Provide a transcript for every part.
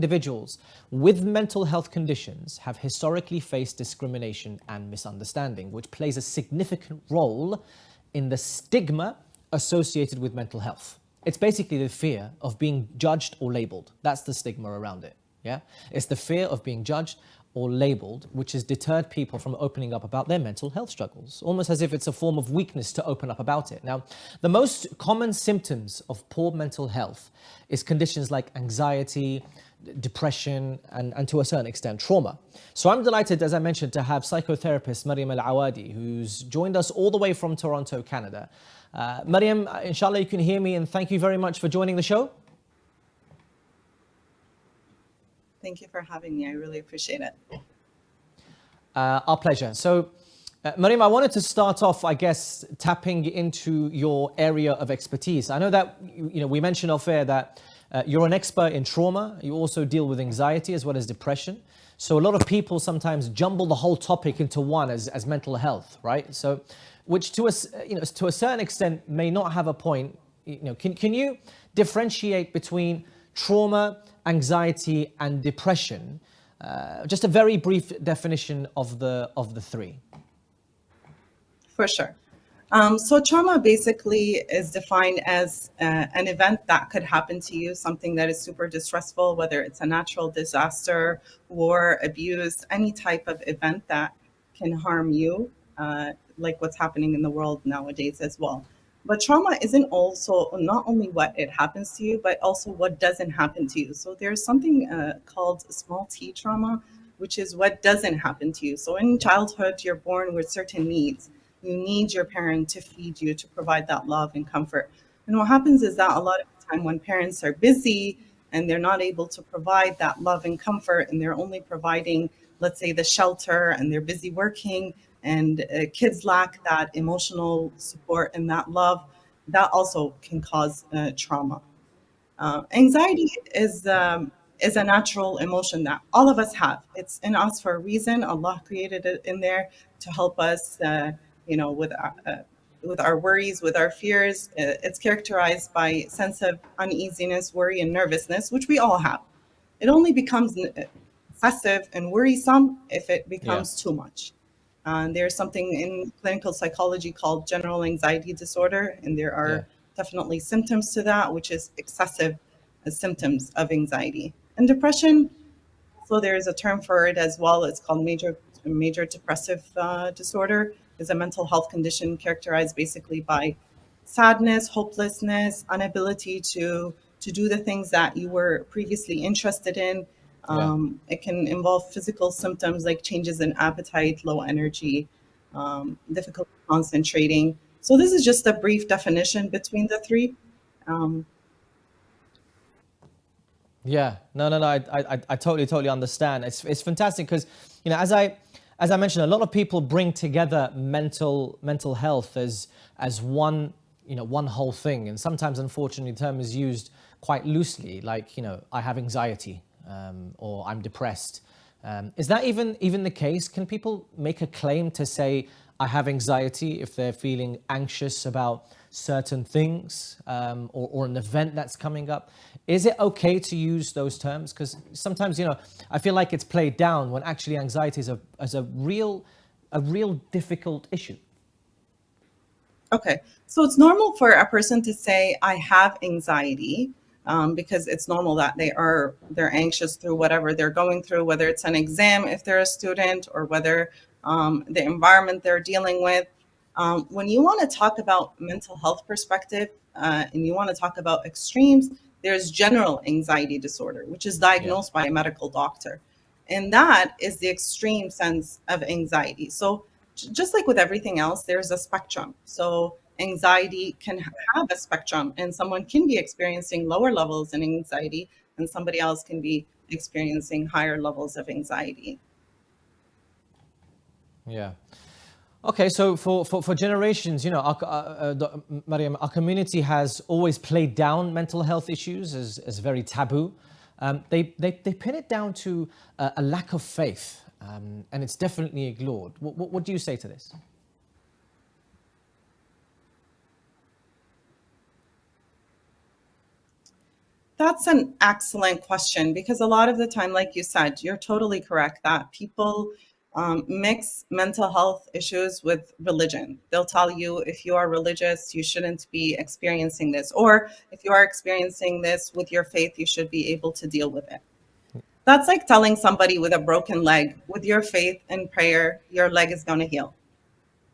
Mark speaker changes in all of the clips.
Speaker 1: individuals with mental health conditions have historically faced discrimination and misunderstanding, which plays a significant role in the stigma associated with mental health. It's basically the fear of being judged or labeled. That's the stigma around it. Yeah, it's the fear of being judged or labeled, which has deterred people from opening up about their mental health struggles, almost as if it's a form of weakness to open up about it. Now, the most common symptoms of poor mental health is conditions like anxiety, depression, and to a certain extent, trauma. So I'm delighted, as I mentioned, to have psychotherapist Mariam Awadi, who's joined us all the way from Toronto, Canada. Mariam, inshallah you can hear me, and thank you very much for joining the show.
Speaker 2: Thank you for having me. I really appreciate it.
Speaker 1: Our pleasure. So, Mariam, I wanted to start off, I guess, tapping into your area of expertise. I know that, we mentioned off air that you're an expert in trauma. You also deal with anxiety as well as depression. So a lot of people sometimes jumble the whole topic into one as mental health, right? So, which to a certain extent may not have a point. Can you differentiate between trauma, anxiety, and depression? Just a very brief definition of the three.
Speaker 2: For sure. So trauma basically is defined as an event that could happen to you, something that is super distressful, whether it's a natural disaster, war, abuse, any type of event that can harm you, like what's happening in the world nowadays as well. But trauma isn't also not only what it happens to you, but also what doesn't happen to you. So there's something called small t trauma, which is what doesn't happen to you. So in childhood, you're born with certain needs. You need your parent to feed you, to provide that love and comfort. And what happens is that a lot of the time when parents are busy and they're not able to provide that love and comfort, and they're only providing, let's say, the shelter, and they're busy working, and kids lack that emotional support and that love, that also can cause trauma. Anxiety is a natural emotion that all of us have. It's in us for a reason. Allah created it in there to help us, with our worries, with our fears. It's characterized by sense of uneasiness, worry, and nervousness, which we all have. It only becomes excessive and worrisome if it becomes too much. There's something in clinical psychology called general anxiety disorder, and there are definitely symptoms to that, which is excessive symptoms of anxiety. And depression, so there's a term for it as well. It's called major depressive disorder. Is a mental health condition characterized basically by sadness, hopelessness, inability to do the things that you were previously interested in. It can involve physical symptoms like changes in appetite, low energy, difficulty concentrating. So this is just a brief definition between the three.
Speaker 1: No. I totally understand. It's fantastic because, as I mentioned, a lot of people bring together mental health as one whole thing, and sometimes, unfortunately, the term is used quite loosely, like I have anxiety. Or I'm depressed. Is that even the case? Can people make a claim to say I have anxiety if they're feeling anxious about certain things or an event that's coming up? Is it okay to use those terms? Because sometimes I feel like it's played down when actually anxiety is a real difficult issue.
Speaker 2: Okay, so it's normal for a person to say I have anxiety. Because it's normal that they're anxious through whatever they're going through, whether it's an exam if they're a student, or whether the environment they're dealing with. When you want to talk about mental health perspective and you want to talk about extremes, there's general anxiety disorder, which is diagnosed by a medical doctor. And that is the extreme sense of anxiety. So just like with everything else, there's a spectrum. So anxiety can have a spectrum, and someone can be experiencing lower levels in anxiety, and somebody else can be experiencing higher levels of anxiety.
Speaker 1: Yeah. Okay, so for generations, Mariam, our community has always played down mental health issues as very taboo. They pin it down to a lack of faith, and it's definitely ignored. What do you say to this?
Speaker 2: That's an excellent question, because a lot of the time, like you said, you're totally correct that people mix mental health issues with religion. They'll tell you if you are religious, you shouldn't be experiencing this, or if you are experiencing this with your faith, you should be able to deal with it. That's like telling somebody with a broken leg, with your faith and prayer, your leg is going to heal,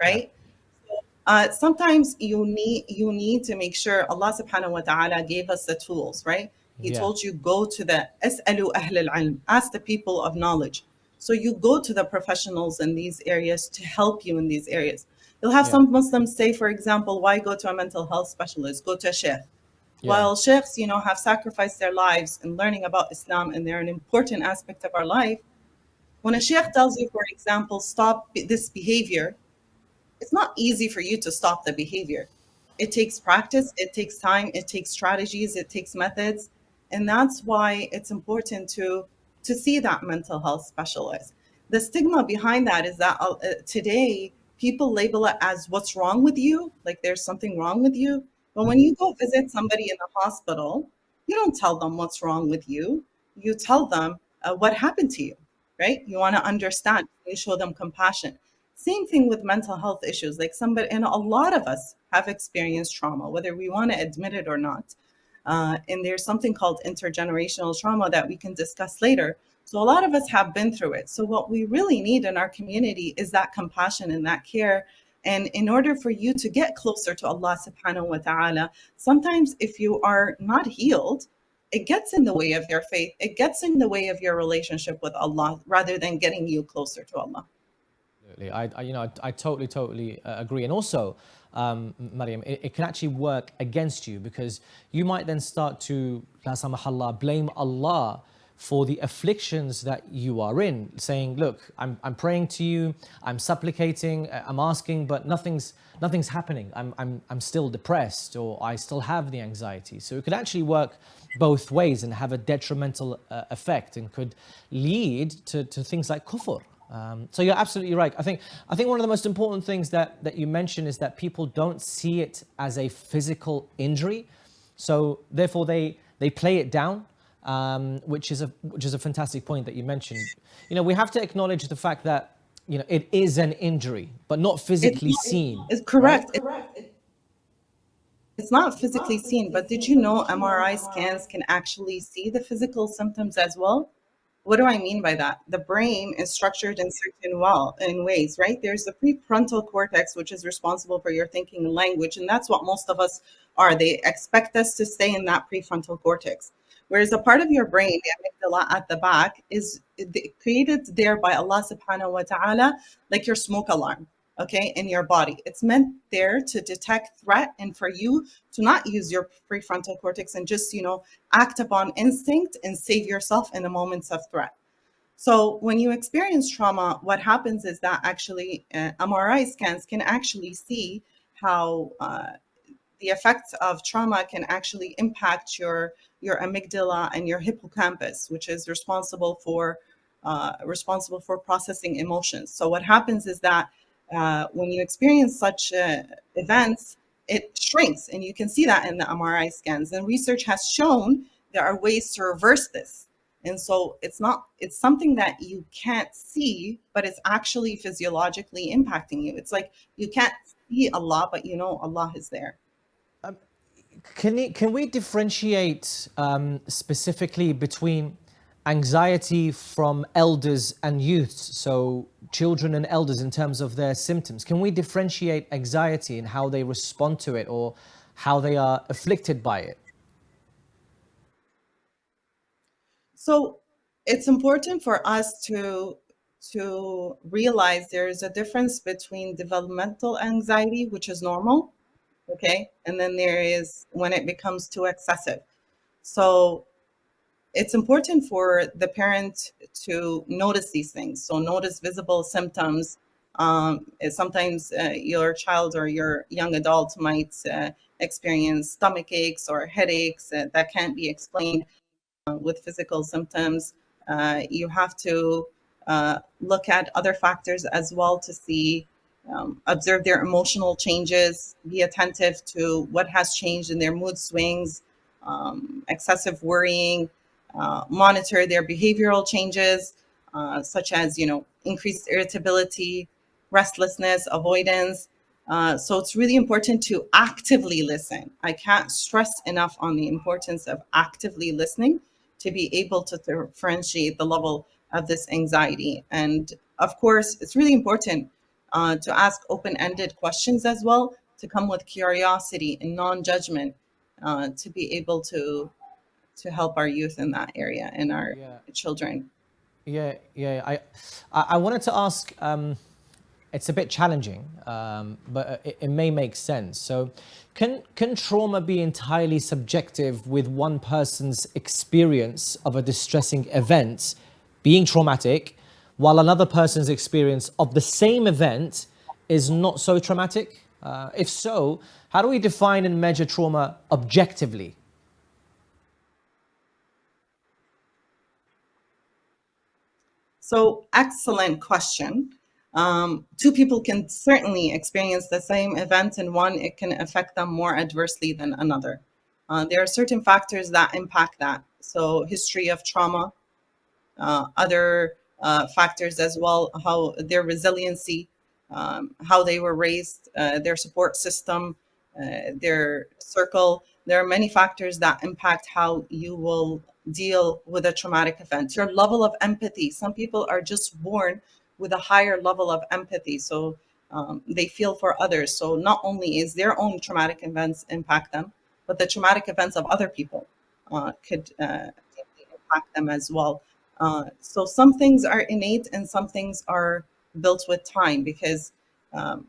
Speaker 1: Yeah.
Speaker 2: right? Sometimes you need to make sure Allah subhanahu wa ta'ala gave us the tools, right? He
Speaker 1: Yeah.
Speaker 2: told you go to the اسألوا أهل العلم, ask the people of knowledge. So you go to the professionals in these areas to help you in these areas. You'll have
Speaker 1: Yeah.
Speaker 2: some Muslims say, for example, why go to a mental health specialist? Go to a sheikh.
Speaker 1: Yeah.
Speaker 2: While sheikhs, have sacrificed their lives in learning about Islam, and they're an important aspect of our life. When a sheikh tells you, for example, stop this behavior, it's not easy for you to stop the behavior. It takes practice, it takes time, it takes strategies, it takes methods. And that's why it's important to see that mental health specialist. The stigma behind that is that today people label it as what's wrong with you, like there's something wrong with you. But when you go visit somebody in the hospital, you don't tell them what's wrong with you. You tell them what happened to you, right? You want to understand, you show them compassion. Same thing with mental health issues. Like somebody, and a lot of us have experienced trauma, whether we want to admit it or not. And there's something called intergenerational trauma that we can discuss later. So a lot of us have been through it. So what we really need in our community is that compassion and that care. And in order for you to get closer to Allah subhanahu wa ta'ala, sometimes if you are not healed, it gets in the way of your faith. It gets in the way of your relationship with Allah rather than getting you closer to Allah.
Speaker 1: Absolutely. I totally agree. And also, Mariam, it can actually work against you, because you might then start to, la samahallah, blame Allah for the afflictions that you are in, saying, look, I'm praying to you, I'm supplicating, I'm asking, but nothing's happening. I'm still depressed, or I still have the anxiety. So it could actually work both ways and have a detrimental effect, and could lead to things like kufr. So you're absolutely right. I think one of the most important things that you mentioned is that people don't see it as a physical injury, so therefore they play it down, which is a fantastic point that you mentioned. We have to acknowledge the fact that it is an injury, but not
Speaker 2: It's
Speaker 1: physically
Speaker 2: not,
Speaker 1: seen,
Speaker 2: it's
Speaker 1: right?
Speaker 2: correct. It's not physically seen, but did you know MRI scans can actually see the physical symptoms as well? What do I mean by that? The brain is structured in certain in ways, right? There's the prefrontal cortex, which is responsible for your thinking and language, and that's what most of us are. They expect us to stay in that prefrontal cortex. Whereas a part of your brain, the amygdala at the back, is created there by Allah subhanahu wa ta'ala, like your smoke alarm, okay, in your body. It's meant there to detect threat and for you to not use your prefrontal cortex and just, act upon instinct and save yourself in the moments of threat. So when you experience trauma, what happens is that actually MRI scans can actually see how the effects of trauma can actually impact your amygdala and your hippocampus, which is responsible for processing emotions. So what happens is that when you experience such events, it shrinks, and you can see that in the MRI scans. And research has shown there are ways to reverse this. And so it's something that you can't see, but it's actually physiologically impacting you. It's like you can't see Allah, but Allah is there.
Speaker 1: Can we differentiate specifically between anxiety from elders and youths, so children and elders, in terms of their symptoms? Can we differentiate anxiety and how they respond to it, or how they are afflicted by it?
Speaker 2: So it's important for us to realize there is a difference between developmental anxiety, which is normal, okay, and then there is when it becomes too excessive. So it's important for the parent to notice these things. So notice visible symptoms. Sometimes your child or your young adult might experience stomach aches or headaches that can't be explained with physical symptoms. You have to look at other factors as well to see, observe their emotional changes, be attentive to what has changed in their mood swings. excessive worrying, monitor their behavioral changes, such as, increased irritability, restlessness, avoidance. So it's really important to actively listen. I can't stress enough on the importance of actively listening to be able to differentiate the level of this anxiety. And of course, it's really important to ask open ended questions as well, to come with curiosity and non judgment, to be able to help our youth in that area and our
Speaker 1: Yeah,
Speaker 2: children.
Speaker 1: yeah. I wanted to ask. It's a bit challenging, but it may make sense. So, can trauma be entirely subjective with one person's experience of a distressing event being traumatic, while another person's experience of the same event is not so traumatic? If so, how do we define and measure trauma objectively?
Speaker 2: So, excellent question. Two people can certainly experience the same event, and one, it can affect them more adversely than another. There are certain factors that impact that. So, history of trauma, other factors as well, how their resiliency, how they were raised, their support system, their circle. There are many factors that impact how you will deal with a traumatic event. Your level of empathy. Some people are just born with a higher level of empathy. So they feel for others. So not only is their own traumatic events impact them, but the traumatic events of other people could deeply impact them as well. So some things are innate and some things are built with time, because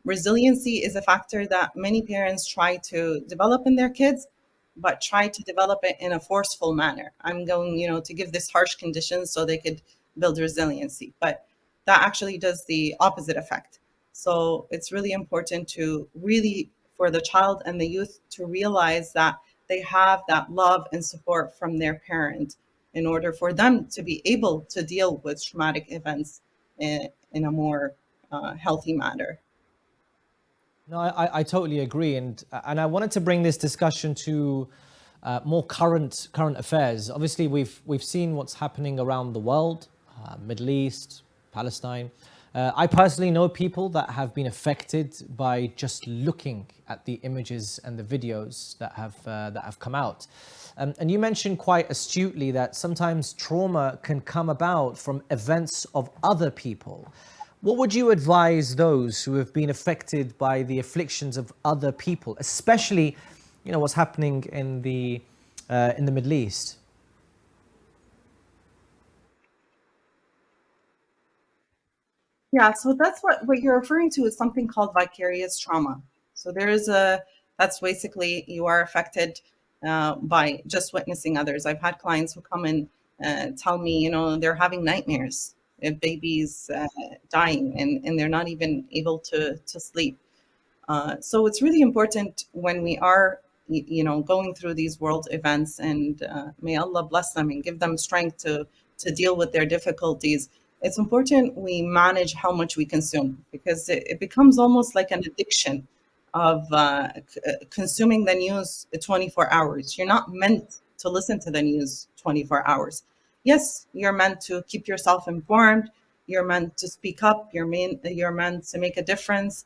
Speaker 2: resiliency is a factor that many parents try to develop in their kids, but try to develop it in a forceful manner. I'm going, to give this harsh conditions so they could build resiliency, but that actually does the opposite effect. So it's really important to really, for the child and the youth, to realize that they have that love and support from their parent in order for them to be able to deal with traumatic events in a more healthy manner.
Speaker 1: No, I totally agree, and I wanted to bring this discussion to more current affairs. Obviously, we've seen what's happening around the world, Middle East, Palestine. I personally know people that have been affected by just looking at the images and the videos that have come out. And you mentioned quite astutely that sometimes trauma can come about from events of other people. What would you advise those who have been affected by the afflictions of other people, especially, what's happening in the Middle East?
Speaker 2: Yeah, so that's what you're referring to is something called vicarious trauma. So that's basically you are affected by just witnessing others. I've had clients who come and tell me, they're having nightmares, babies dying, and they're not even able to sleep. So it's really important when we are, going through these world events, and may Allah bless them and give them strength to deal with their difficulties. It's important we manage how much we consume, because it becomes almost like an addiction of consuming the news 24 hours. You're not meant to listen to the news 24 hours. Yes, you're meant to keep yourself informed. You're meant to speak up. You're meant to make a difference,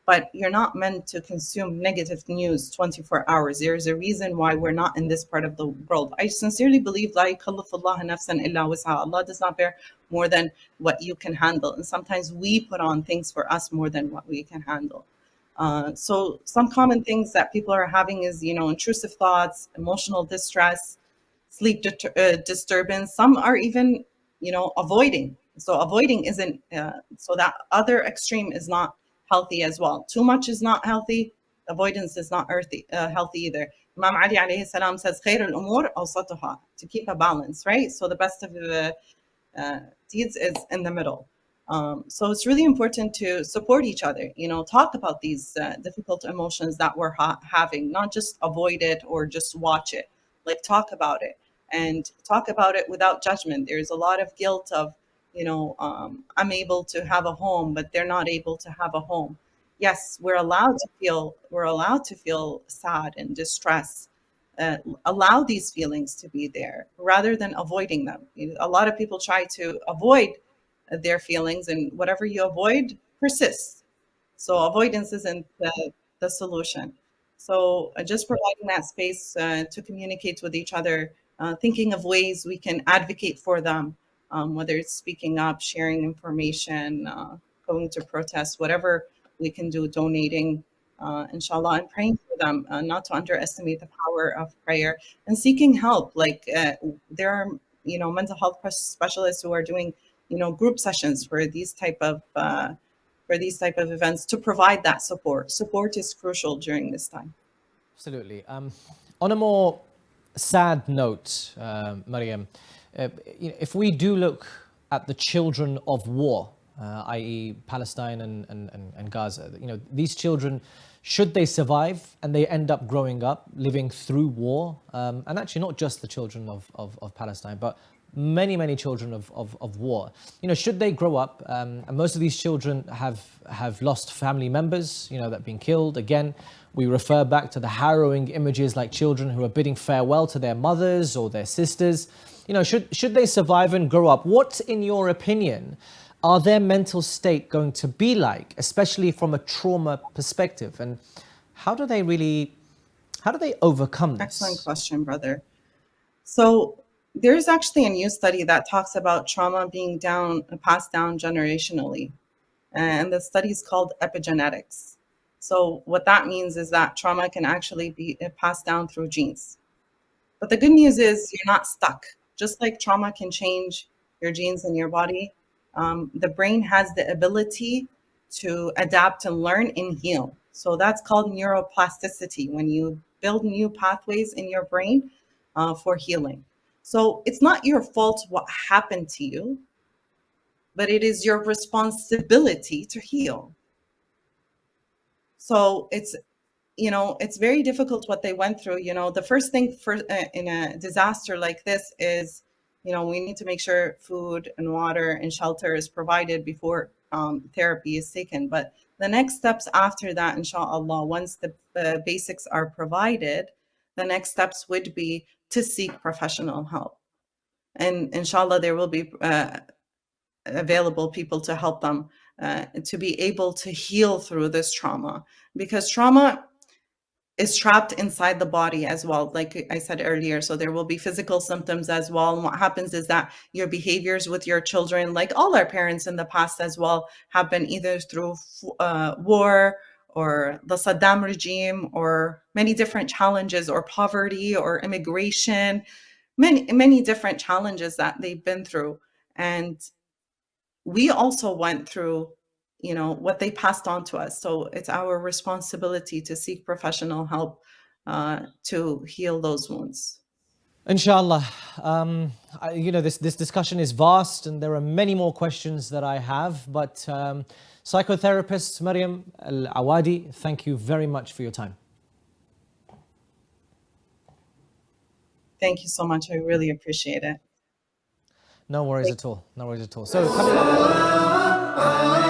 Speaker 2: but you're not meant to consume negative news 24 hours. There's a reason why we're not in this part of the world. I sincerely believe لا يكلف الله نفسا إلا وسعها. Allah does not bear more than what you can handle. And sometimes we put on things for us more than what we can handle. So some common things that people are having is, intrusive thoughts, emotional distress, sleep disturbance. Some are even, avoiding. So avoiding isn't, so that other extreme is not healthy as well. Too much is not healthy. Avoidance is not healthy either. Imam Ali alayhi salam says, خير الأمور أوسطها, to keep a balance, right? So the best of the deeds is in the middle. So it's really important to support each other, talk about these difficult emotions that we're having, not just avoid it or just watch it, like talk about it, and talk about it without judgment. There's a lot of guilt of, I'm able to have a home, but they're not able to have a home. Yes, we're allowed to feel sad and distress, allow these feelings to be there rather than avoiding them. A lot of people try to avoid their feelings, and whatever you avoid persists. So avoidance isn't the solution. So just providing that space to communicate with each other, thinking of ways we can advocate for them, whether it's speaking up, sharing information, going to protests, whatever we can do, donating, inshallah, and praying for them, not to underestimate the power of prayer and seeking help. Like there are, mental health specialists who are doing, group sessions for these type of events to provide that support. Support is crucial during this time.
Speaker 1: Absolutely. On a more sad note, Mariam, if we do look at the children of war, i.e. Palestine and Gaza, these children, should they survive and they end up growing up, living through war, and actually not just the children of Palestine, but many children of war, should they grow up, and most of these children have lost family members, that have been killed. Again, we refer back to the harrowing images, like children who are bidding farewell to their mothers or their sisters. Should they survive and grow up, what, in your opinion, are their mental state going to be like, especially from a trauma perspective? And how do they overcome this?
Speaker 2: Excellent question, brother. So there's actually a new study that talks about trauma being passed down generationally. And the study is called epigenetics. So what that means is that trauma can actually be passed down through genes. But the good news is you're not stuck. Just like trauma can change your genes in your body, the brain has the ability to adapt and learn and heal. So that's called neuroplasticity, when you build new pathways in your brain for healing. So it's not your fault what happened to you, but it is your responsibility to heal. So it's very difficult what they went through. The first thing in a disaster like this is, we need to make sure food and water and shelter is provided before therapy is taken. But the next steps after that, inshallah, once the basics are provided, the next steps would be to seek professional help. And inshallah, there will be available people to help them to be able to heal through this trauma, because trauma is trapped inside the body as well, like I said earlier. So there will be physical symptoms as well. And what happens is that your behaviors with your children, like all our parents in the past as well, have been either through war or the Saddam regime, or many different challenges, or poverty or immigration, many different challenges that they've been through. And we also went through what they passed on to us. So it's our responsibility to seek professional help to heal those wounds.
Speaker 1: Inshallah. This discussion is vast and there are many more questions that I have, but psychotherapist Mariam Awadi, thank you very much for your time.
Speaker 2: Thank you so much. I really appreciate it.
Speaker 1: No worries at all. No worries at all. So coming up.